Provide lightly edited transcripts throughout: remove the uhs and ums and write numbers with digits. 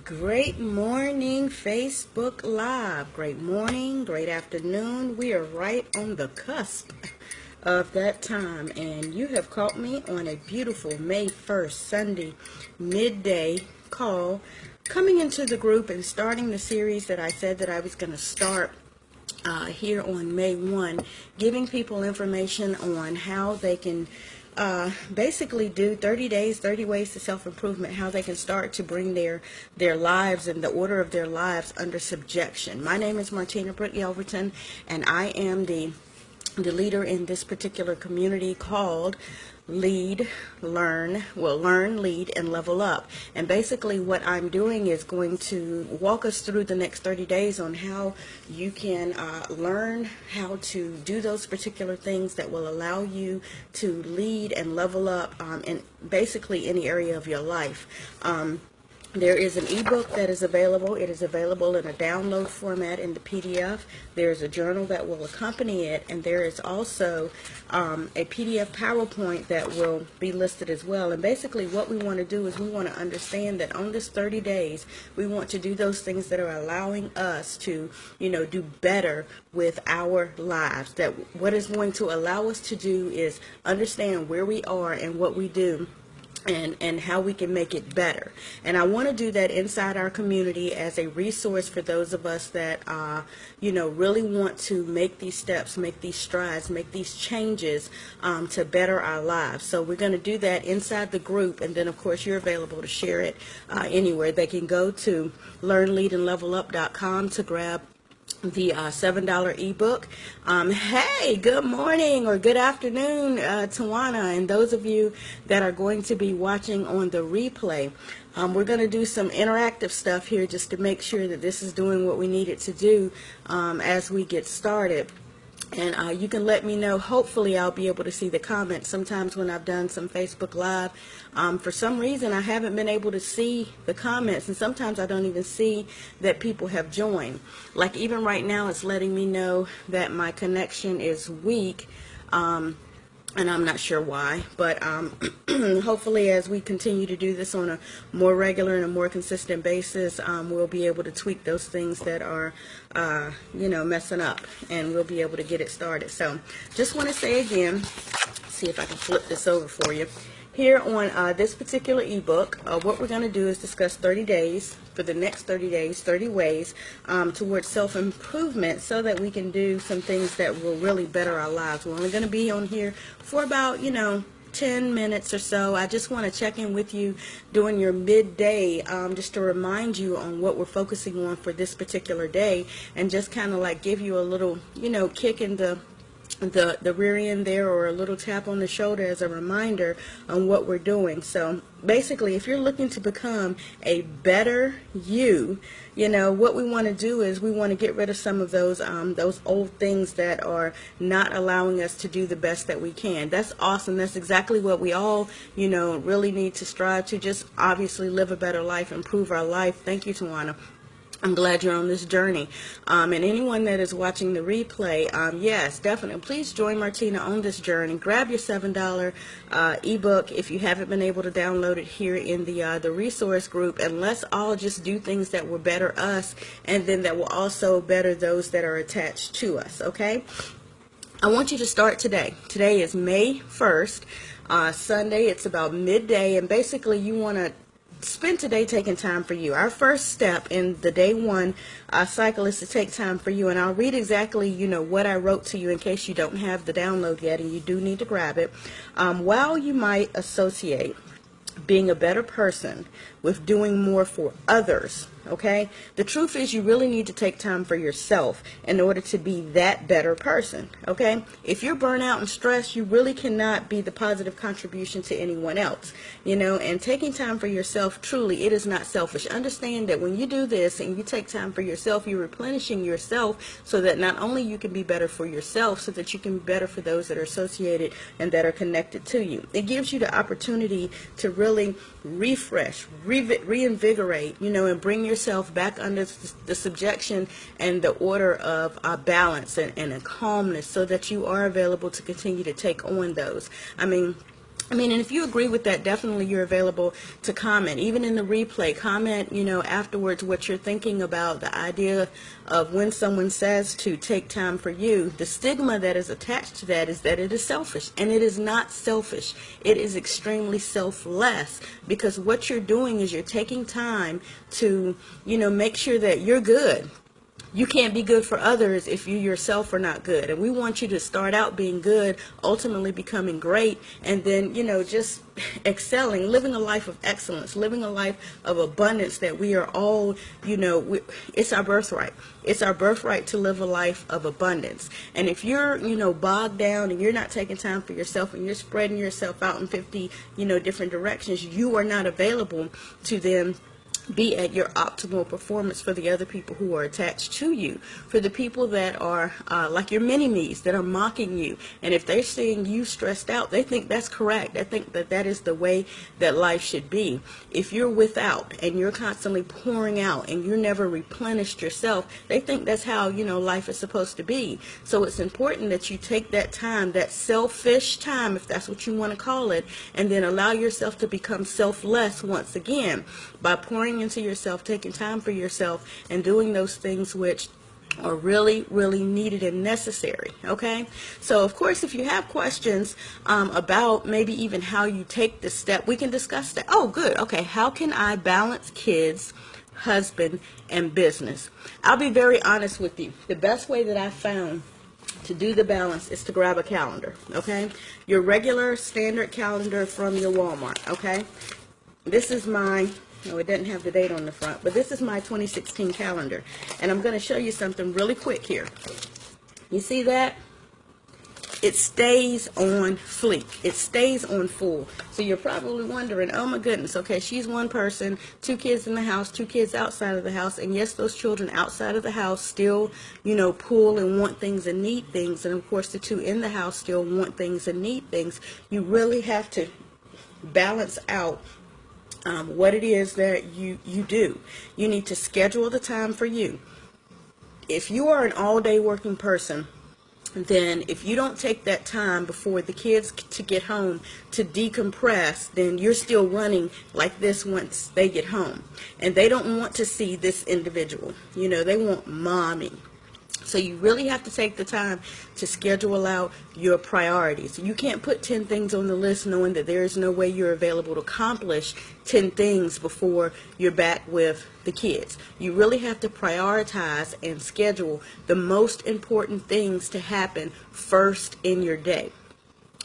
Great morning, Facebook Live. Great morning, great afternoon. We are right on the cusp of that time, and you have caught me on a beautiful May 1st Sunday midday call, coming into the group and starting the series that I said that I was going to start here on May 1, giving people information on how they can basically do 30 days, 30 ways to self-improvement, how they can start to bring their lives and the order of their lives under subjection. My name is Martina Britt Yelverton, and I am the leader in this particular community called Learn, Lead, and Level Up. And basically what I'm doing is going to walk us through the next 30 days on how you can learn how to do those particular things that will allow you to lead and level up in basically any area of your life. There is an ebook that is available. It is available in a download format in the PDF. There is a journal that will accompany it, and there is also a PDF PowerPoint that will be listed as well. And basically what we want to do is we want to understand that on this 30 days, we want to do those things that are allowing us to, do better with our lives. That what is going to allow us to do is understand where we are and what we do, and how we can make it better. And I want to do that inside our community as a resource for those of us that really want to make these steps, make these strides, make these changes to better our lives. So we're going to do that inside the group, and then of course you're available to share it anywhere. They can go to learnleadandlevelup.com to grab the $7 ebook. Hey, good morning or good afternoon, Tawana, and those of you that are going to be watching on the replay. We're going to do some interactive stuff here just to make sure that this is doing what we need it to do as we get started. And you can let me know. Hopefully I'll be able to see the comments. Sometimes when I've done some Facebook Live, for some reason I haven't been able to see the comments, and sometimes I don't even see that people have joined. Like even right now it's letting me know that my connection is weak, and I'm not sure why, but hopefully as we continue to do this on a more regular and a more consistent basis, we'll be able to tweak those things that are, messing up, and we'll be able to get it started. So just want to say again, see if I can flip this over for you. Here on this particular ebook, what we're going to do is discuss 30 days, for the next 30 days, 30 ways towards self-improvement so that we can do some things that will really better our lives. We're only going to be on here for about, 10 minutes or so. I just want to check in with you during your midday just to remind you on what we're focusing on for this particular day, and just kind of like give you a little, kick in the rear end there, or a little tap on the shoulder as a reminder on what we're doing. So basically, if you're looking to become a better you, what we want to do is we want to get rid of some of those old things that are not allowing us to do the best that we can. That's awesome. That's exactly what we all, really need to strive to, just obviously live a better life, improve our life. Thank you, Tawana. I'm glad you're on this journey. And anyone that is watching the replay, yes, definitely, please join Martina on this journey. Grab your $7 ebook if you haven't been able to download it here in the resource group, and let's all just do things that will better us, and then that will also better those that are attached to us, okay? I want you to start today. Today is May 1st, Sunday. It's about midday, and basically you want to spend today taking time for you. Our first step in the day one cycle is to take time for you, and I'll read exactly what I wrote to you in case you don't have the download yet and you do need to grab it. While you might associate being a better person with doing more for others, okay, the truth is you really need to take time for yourself in order to be that better person, okay? If you're burnt out and stressed, you really cannot be the positive contribution to anyone else, and taking time for yourself, truly, it is not selfish. Understand that when you do this and you take time for yourself, you're replenishing yourself so that not only you can be better for yourself, so that you can be better for those that are associated and that are connected to you. It gives you the opportunity to really refresh, reinvigorate, and bring yourself back under the subjection and the order of balance and a calmness, so that you are available to continue to take on those. I mean, I mean, and if you agree with that, definitely you're available to comment. Even in the replay, comment, afterwards what you're thinking about the idea of when someone says to take time for you. The stigma that is attached to that is that it is selfish, and it is not selfish. It is extremely selfless, because what you're doing is you're taking time to, make sure that you're good. You can't be good for others if you yourself are not good. And we want you to start out being good, ultimately becoming great, and then, just excelling, living a life of excellence, living a life of abundance that we are all, it's our birthright. It's our birthright to live a life of abundance. And if you're, bogged down and you're not taking time for yourself and you're spreading yourself out in 50, different directions, you are not available to them be at your optimal performance for the other people who are attached to you, for the people that are like your mini-me's that are mocking you. And if they're seeing you stressed out, they think that's correct. They think that that is the way that life should be. If you're without and you're constantly pouring out and you're never replenished yourself, they think that's how, life is supposed to be. So it's important that you take that time, that selfish time, if that's what you want to call it, and then allow yourself to become selfless once again by pouring into yourself, taking time for yourself, and doing those things which are really, really needed and necessary. Okay, so of course, if you have questions about maybe even how you take this step, we can discuss that. Oh, good. Okay, how can I balance kids, husband, and business? I'll be very honest with you. The best way that I found to do the balance is to grab a calendar. Okay, your regular standard calendar from your Walmart. Okay, this is my, no, it doesn't have the date on the front, but this is my 2016 calendar. And I'm going to show you something really quick here. You see that? It stays on fleek. It stays on full. So you're probably wondering, oh my goodness, okay, she's one person, 2 kids in the house, 2 kids outside of the house. And yes, those children outside of the house still, pull and want things and need things. And of course, the 2 in the house still want things and need things. You really have to balance out what it is that you do. You need to schedule the time for you. If you are an all-day working person, then if you don't take that time before the kids to get home to decompress, then you're still running like this once they get home. And they don't want to see this individual. They want mommy. So you really have to take the time to schedule out your priorities. You can't put 10 things on the list knowing that there is no way you're available to accomplish 10 things before you're back with the kids. You really have to prioritize and schedule the most important things to happen first in your day.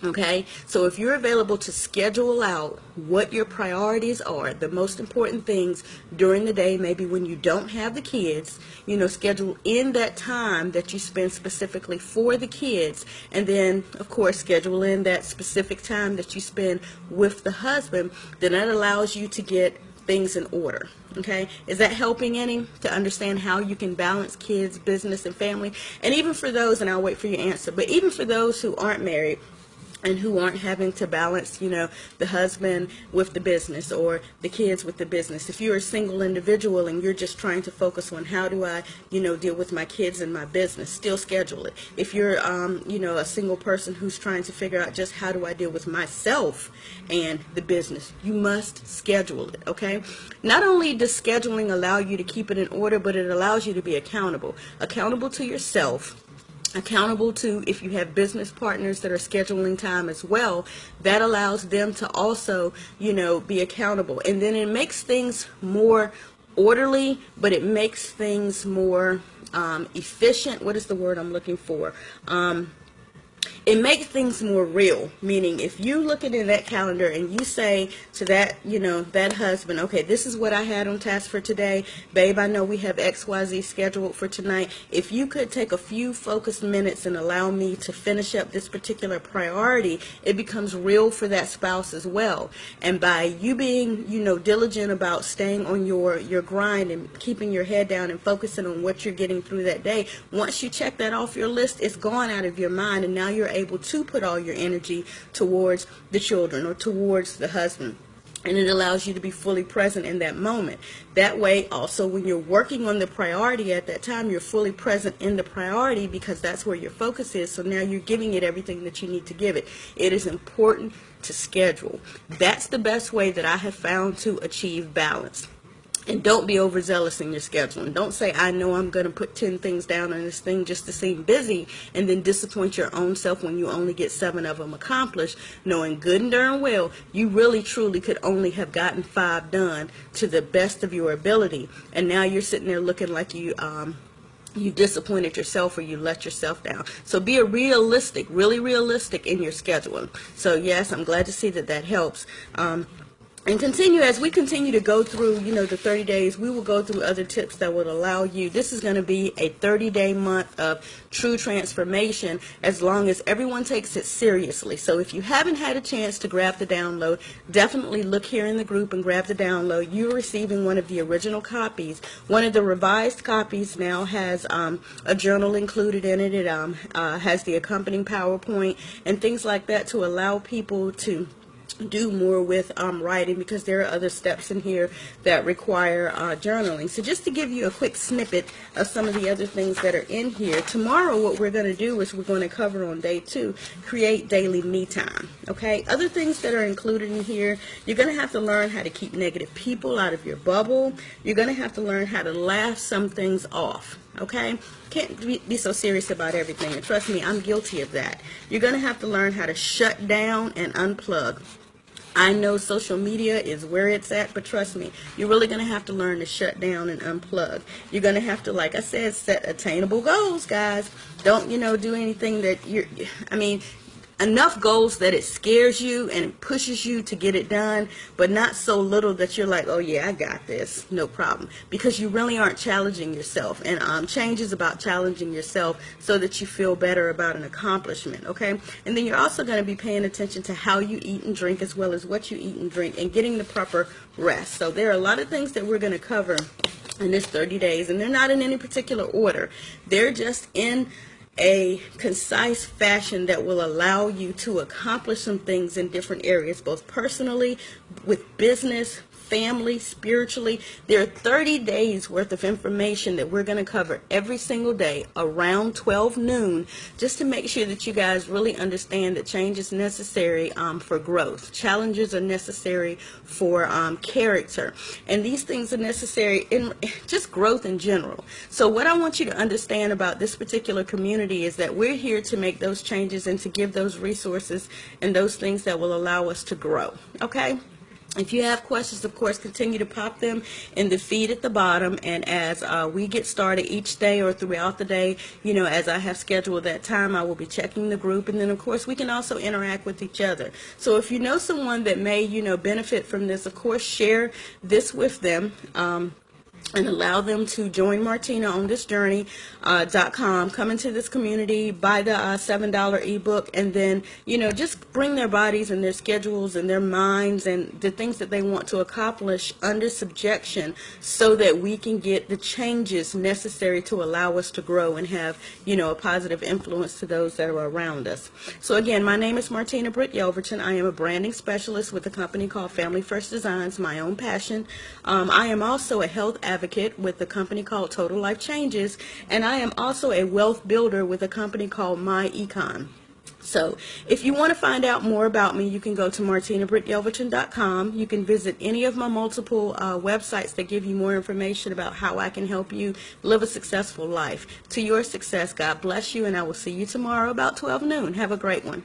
Okay, so if you're available to schedule out what your priorities are, the most important things during the day, maybe when you don't have the kids, schedule in that time that you spend specifically for the kids, and then, of course, schedule in that specific time that you spend with the husband, then that allows you to get things in order. Okay, is that helping any to understand how you can balance kids, business, and family? And even for those, and I'll wait for your answer, but even for those who aren't married, and who aren't having to balance, the husband with the business or the kids with the business. If you're a single individual and you're just trying to focus on how do I, deal with my kids and my business, still schedule it. If you're, a single person who's trying to figure out just how do I deal with myself and the business, you must schedule it, okay? Not only does scheduling allow you to keep it in order, but it allows you to be accountable. Accountable to yourself, accountable to, if you have business partners that are scheduling time as well, that allows them to also, be accountable. And then it makes things more orderly, but it makes things more efficient. What is the word I'm looking for? It makes things more real, meaning if you look at that calendar and you say to that, that husband, okay, this is what I had on task for today. Babe, I know we have XYZ scheduled for tonight. If you could take a few focused minutes and allow me to finish up this particular priority, it becomes real for that spouse as well. And by you being, diligent about staying on your grind and keeping your head down and focusing on what you're getting through that day, once you check that off your list, it's gone out of your mind, and now you're able to put all your energy towards the children or towards the husband. and it allows you to be fully present in that moment. That way, also, when you're working on the priority at that time, you're fully present in the priority because that's where your focus is. So now you're giving it everything that you need to give it. It is important to schedule. That's the best way that I have found to achieve balance. And don't be overzealous in your scheduling. Don't say, I know I'm going to put 10 things down on this thing just to seem busy, and then disappoint your own self when you only get 7 of them accomplished, knowing good and darn well you really truly could only have gotten 5 done to the best of your ability. And now you're sitting there looking like you disappointed yourself or you let yourself down. So be really realistic in your scheduling. So yes, I'm glad to see that that helps. And as we continue to go through, the 30 days, we will go through other tips that would allow you. This is going to be a 30-day month of true transformation as long as everyone takes it seriously. So if you haven't had a chance to grab the download, definitely look here in the group and grab the download. You're receiving one of the original copies. One of the revised copies now has a journal included in it. It has the accompanying PowerPoint and things like that to allow people to do more with writing, because there are other steps in here that require journaling. So just to give you a quick snippet of some of the other things that are in here, tomorrow what we're going to do is we're going to cover on day 2, create daily me time. Okay, other things that are included in here, you're going to have to learn how to keep negative people out of your bubble. You're going to have to learn how to laugh some things off. Okay, can't be so serious about everything, and trust me, I'm guilty of that. You're going to have to learn how to shut down and unplug. I know social media is where it's at, but trust me, you're really going to have to learn to shut down and unplug. You're going to have to, like I said, set attainable goals, guys. Don't, do anything that enough goals that it scares you and it pushes you to get it done, but not so little that you're like, oh yeah, I got this, no problem, because you really aren't challenging yourself. And change is about challenging yourself so that you feel better about an accomplishment. Okay, and then you're also going to be paying attention to how you eat and drink, as well as what you eat and drink, and getting the proper rest. So there are a lot of things that we're going to cover in this 30 days, and they're not in any particular order. They're just in a concise fashion that will allow you to accomplish some things in different areas, both personally, with business, family, spiritually. There are 30 days worth of information that we're going to cover every single day around 12 noon, just to make sure that you guys really understand that change is necessary for growth. Challenges are necessary for character, and these things are necessary in just growth in general. So what I want you to understand about this particular community is that we're here to make those changes and to give those resources and those things that will allow us to grow. Okay? If you have questions, of course, continue to pop them in the feed at the bottom. And as we get started each day or throughout the day, as I have scheduled that time, I will be checking the group. And then, of course, we can also interact with each other. So if you know someone that may, benefit from this, of course, share this with them. And allow them to join Martina on this journey.com, come into this community, buy the $7 ebook, and then, just bring their bodies and their schedules and their minds and the things that they want to accomplish under subjection, so that we can get the changes necessary to allow us to grow and have, a positive influence to those that are around us. So again, my name is Martina Britt Yelverton. I am a branding specialist with a company called Family First Designs, my own passion. I am also a health advocate with a company called Total Life Changes, and I am also a wealth builder with a company called My Econ. So if you want to find out more about me, you can go to martinabrityelverton.com. You can visit any of my multiple websites that give you more information about how I can help you live a successful life. To your success, God bless you, and I will see you tomorrow about 12 noon. Have a great one.